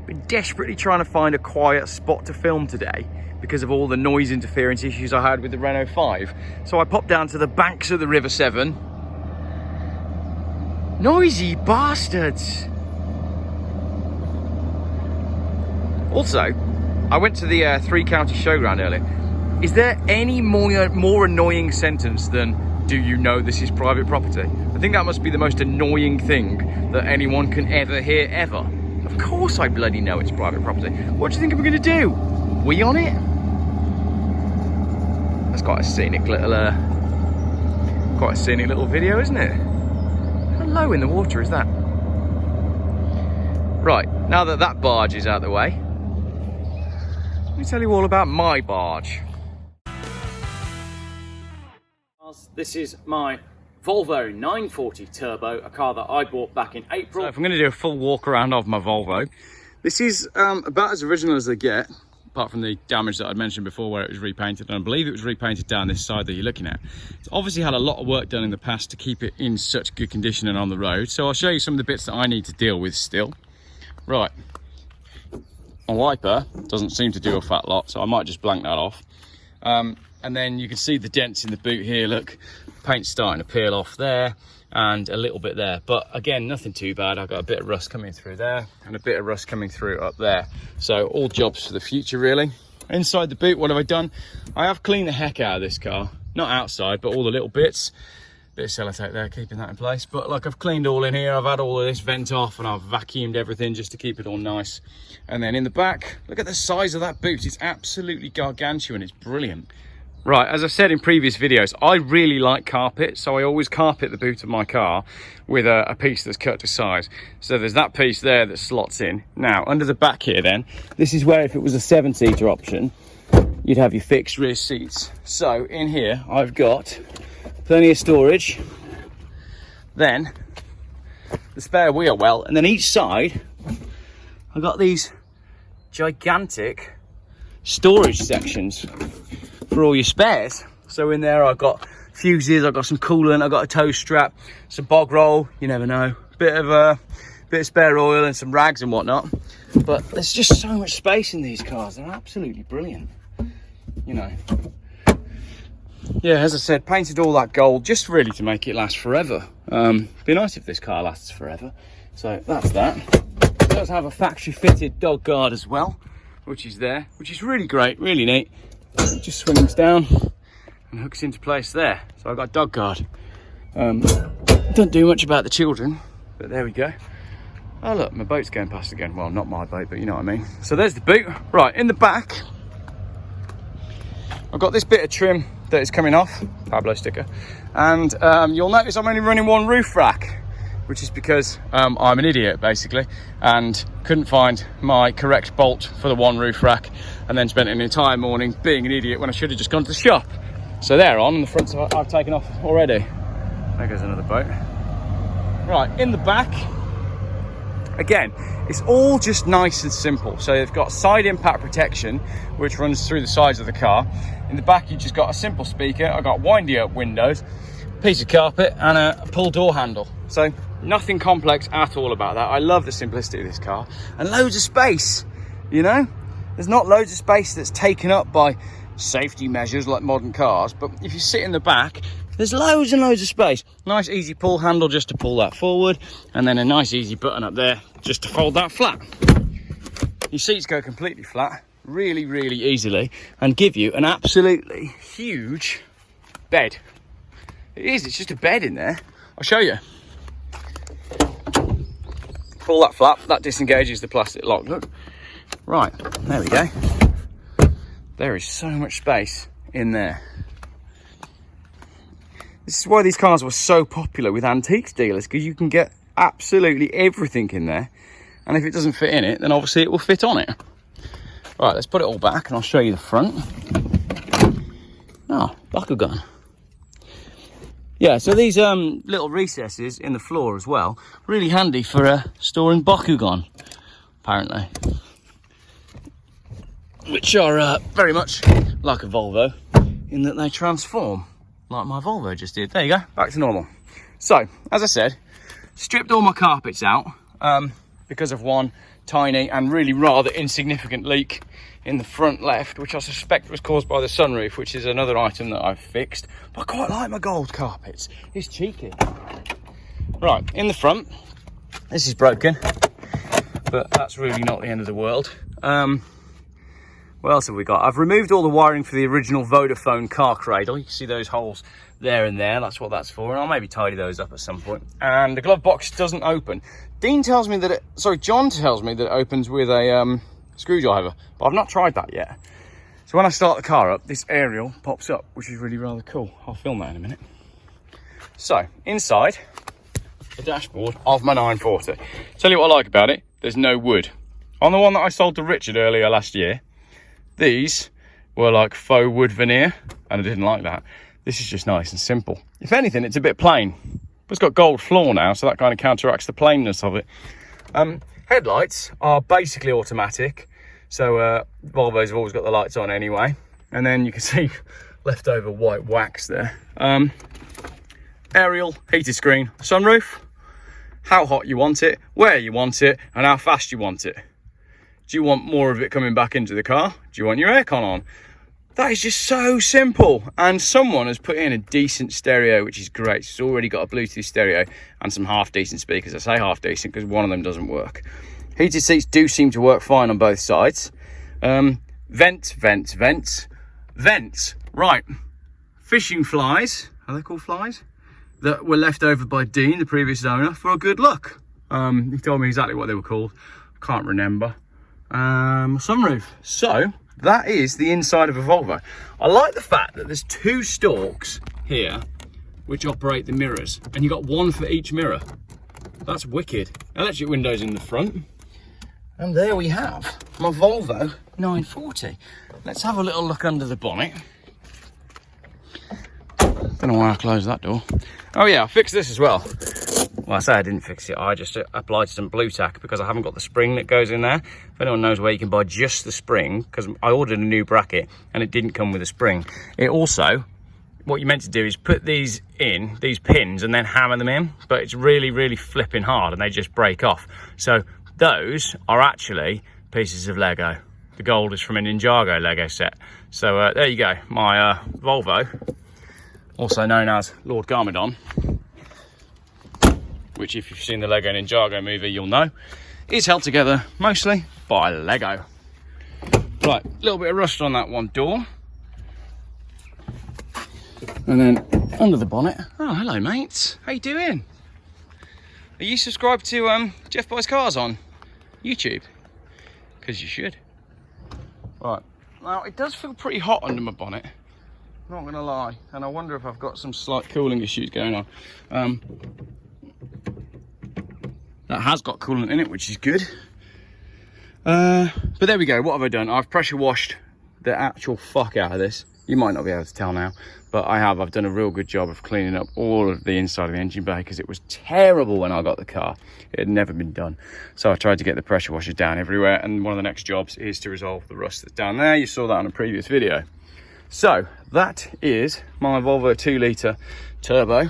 Been desperately trying to find a quiet spot to film today because of all the noise interference issues I had with the Renault 5. So I popped down to the banks of the River Severn. Noisy bastards! Also, I went to the three-county showground earlier. Is there any more annoying sentence than, do you know this is private property? I think that must be the most annoying thing that anyone can ever hear, ever. Of course I bloody know it's private property. What do you think we're going to do? Wee on it? That's quite a scenic little video, isn't it? How low in the water is that? Right, now that that barge is out of the way, let me tell you all about my barge. This is my Volvo 940 Turbo, a car that I bought back in April. So if I'm going to do a full walk around of my Volvo, this is about as original as they get, apart from the damage that I'd mentioned before where it was repainted, and I believe it was repainted down this side that you're looking at. It's obviously had a lot of work done in the past to keep it in such good condition and on the road, so I'll show you some of the bits that I need to deal with still. Right, my wiper doesn't seem to do a fat lot, so I might just blank that off. And then you can see the dents in the boot here, look, paint's starting to peel off there and a little bit there, but again, nothing too bad. I've got a bit of rust coming through there and a bit of rust coming through up there, so all jobs for the future really. Inside the boot, what have I done? I have cleaned the heck out of this car, not outside but all the little bits. Bit of sellotape there keeping that in place, but like I've cleaned all in here. I've had all of this vent off and I've vacuumed everything just to keep it all nice. And then in the back, look at the size of that boot. It's absolutely gargantuan. It's brilliant. Right, as I've said in previous videos, I really like carpet, so I always carpet the boot of my car with a piece that's cut to size. So there's that piece there that slots in. Now, under the back here then, this is where if it was a 7-seater option, you'd have your fixed rear seats. So in here, I've got plenty of storage, then the spare wheel well, and then each side, I've got these gigantic storage sections for all your spares. So in there I've got fuses, I've got some coolant, I've got a tow strap, some bog roll, you never know, bit of spare oil and some rags and whatnot. But there's just so much space in these cars. They're absolutely brilliant, you know. Yeah, as I said, painted all that gold just really to make it last forever. Be nice if this car lasts forever. So that's that. It does have a factory fitted dog guard as well, which is there, which is really great, really neat. It just swings down and hooks into place there. So I've got a dog guard. Don't do much about the children, but there we go. Oh look, my boat's going past again. Well, not my boat, but you know what I mean. So there's the boot. Right, in the back, I've got this bit of trim that is coming off, Pablo sticker, and you'll notice I'm only running one roof rack, which is because I'm an idiot basically and couldn't find my correct bolt for the one roof rack, and then spent an entire morning being an idiot when I should have just gone to the shop. So they're on, and the fronts I've taken off already. There goes another boat. Right, in the back, again, it's all just nice and simple. So they've got side impact protection, which runs through the sides of the car. In the back, you've just got a simple speaker. I've got windy up windows, piece of carpet, and a pull door handle. So nothing complex at all about that. I love the simplicity of this car. And loads of space, you know? There's not loads of space that's taken up by safety measures like modern cars, but if you sit in the back, there's loads and loads of space. Nice easy pull handle just to pull that forward, and then a nice easy button up there just to fold that flat. Your seats go completely flat, really, really easily, and give you an absolutely huge bed. It is, it's just a bed in there. I'll show you. Pull that flap, that disengages the plastic lock, look. Right, there we go. There is so much space in there. This is why these cars were so popular with antiques dealers, because you can get absolutely everything in there. And if it doesn't fit in it, then obviously it will fit on it. Right, let's put it all back and I'll show you the front. Oh, Bakugan. Yeah, so these little recesses in the floor as well, really handy for storing Bakugan, apparently. Which are very much like a Volvo, in that they transform, like my Volvo just did. There you go, back to normal. So, as I said, stripped all my carpets out because of one, tiny and really rather insignificant leak in the front left, which I suspect was caused by the sunroof, which is another item that I've fixed. But I quite like my gold carpets. It's cheeky. Right, in the front, this is broken, but that's really not the end of the world. What else have we got? I've removed all the wiring for the original Vodafone car cradle. You can see those holes there and there. That's what that's for, and I'll maybe tidy those up at some point. And the glove box doesn't open. John tells me that it opens with a screwdriver, but I've not tried that yet. So when I start the car up, this aerial pops up, which is really rather cool. I'll film that in a minute. So inside the dashboard of my 940. Tell you what I like about it, there's no wood. On the one that I sold to Richard earlier last year, these were like faux wood veneer, and I didn't like that. This is just nice and simple. If anything, it's a bit plain, but it's got gold floor now, so that kind of counteracts the plainness of it. Headlights are basically automatic, so Volvos have always got the lights on anyway. And then you can see leftover white wax there. Aerial, heated screen, sunroof, how hot you want it, where you want it, and how fast you want it. Do you want more of it coming back into the car? Do you want your aircon on? That is just so simple. And someone has put in a decent stereo, which is great. It's already got a Bluetooth stereo and some half decent speakers. I say half decent because one of them doesn't work. Heated seats do seem to work fine on both sides. Vents. Right. Fishing flies. Are they called flies? That were left over by Dean, the previous owner, for a good look. He told me exactly what they were called. I can't remember. Sunroof. So that is the inside of a Volvo. I like the fact that there's two stalks here which operate the mirrors, and you've got one for each mirror. That's wicked. Electric windows in the front, and there we have my Volvo 940. Let's have a little look under the bonnet. Don't know why I closed that door. Oh yeah, I fixed this as well. Well, I say I didn't fix it, I just applied some blue tack because I haven't got the spring that goes in there. If anyone knows where you can buy just the spring, because I ordered a new bracket and it didn't come with a spring. It also, what you meant to do is put these in, these pins, and then hammer them in, but it's really, really flipping hard and they just break off. So those are actually pieces of Lego. The gold is from a Ninjago Lego set. So there you go, my Volvo, also known as Lord Garmadon, which if you've seen the Lego Ninjago movie, you'll know, is held together mostly by Lego. Right, a little bit of rust on that one door. And then under the bonnet. Oh, hello mates, how you doing? Are you subscribed to Geoff Buys Cars on YouTube? Because you should. Right, now it does feel pretty hot under my bonnet, not gonna lie, and I wonder if I've got some slight cooling issues going on. That has got coolant in it, which is good. But there we go. What have I done? I've pressure washed the actual fuck out of this. You might not be able to tell now, but I have. I've done a real good job of cleaning up all of the inside of the engine bay because it was terrible when I got the car. It had never been done. So I tried to get the pressure washers down everywhere, and one of the next jobs is to resolve the rust that's down there. You saw that on a previous video. So that is my Volvo 2-litre turbo. You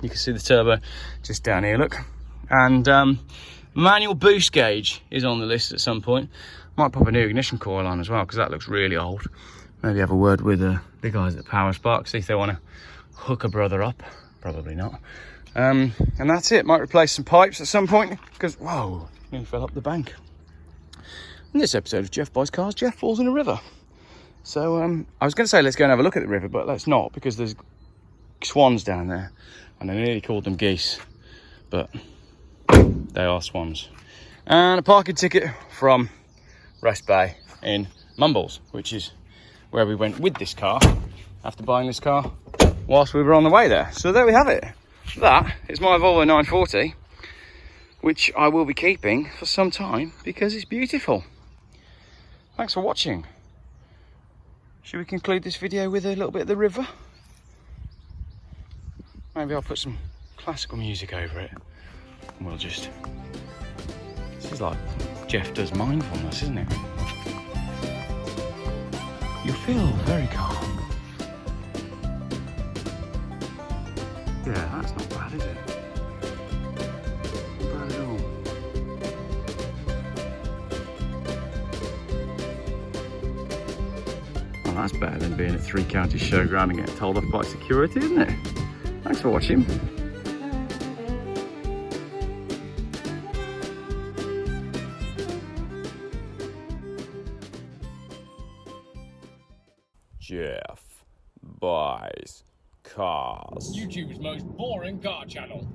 can see the turbo just down here, look. And manual boost gauge is on the list at some point. Might pop a new ignition coil on as well, because that looks really old. Maybe have a word with the guys at Power Spark, see if they want to hook a brother up. Probably not. And that's it. Might replace some pipes at some point, because, whoa, nearly fell up the bank. In this episode of Geoff Buys Cars, Geoff falls in a river. So I was going to say let's go and have a look at the river, but let's not, because there's swans down there. And I nearly called them geese, but they are swans. And a parking ticket from Rest Bay in Mumbles, which is where we went with this car after buying this car whilst we were on the way there. So there we have it. That is my Volvo 940, which I will be keeping for some time because it's beautiful. Thanks for watching. Should we conclude this video with a little bit of the river? Maybe I'll put some classical music over it. And we'll just... This is like Geoff does mindfulness, isn't it? You feel very calm. Yeah, that's not bad, is it? Not bad at all. Well, that's better than being at 3 Counties Showground and getting told off by security, isn't it? Thanks for watching. Geoff buys cars. YouTube's most boring car channel.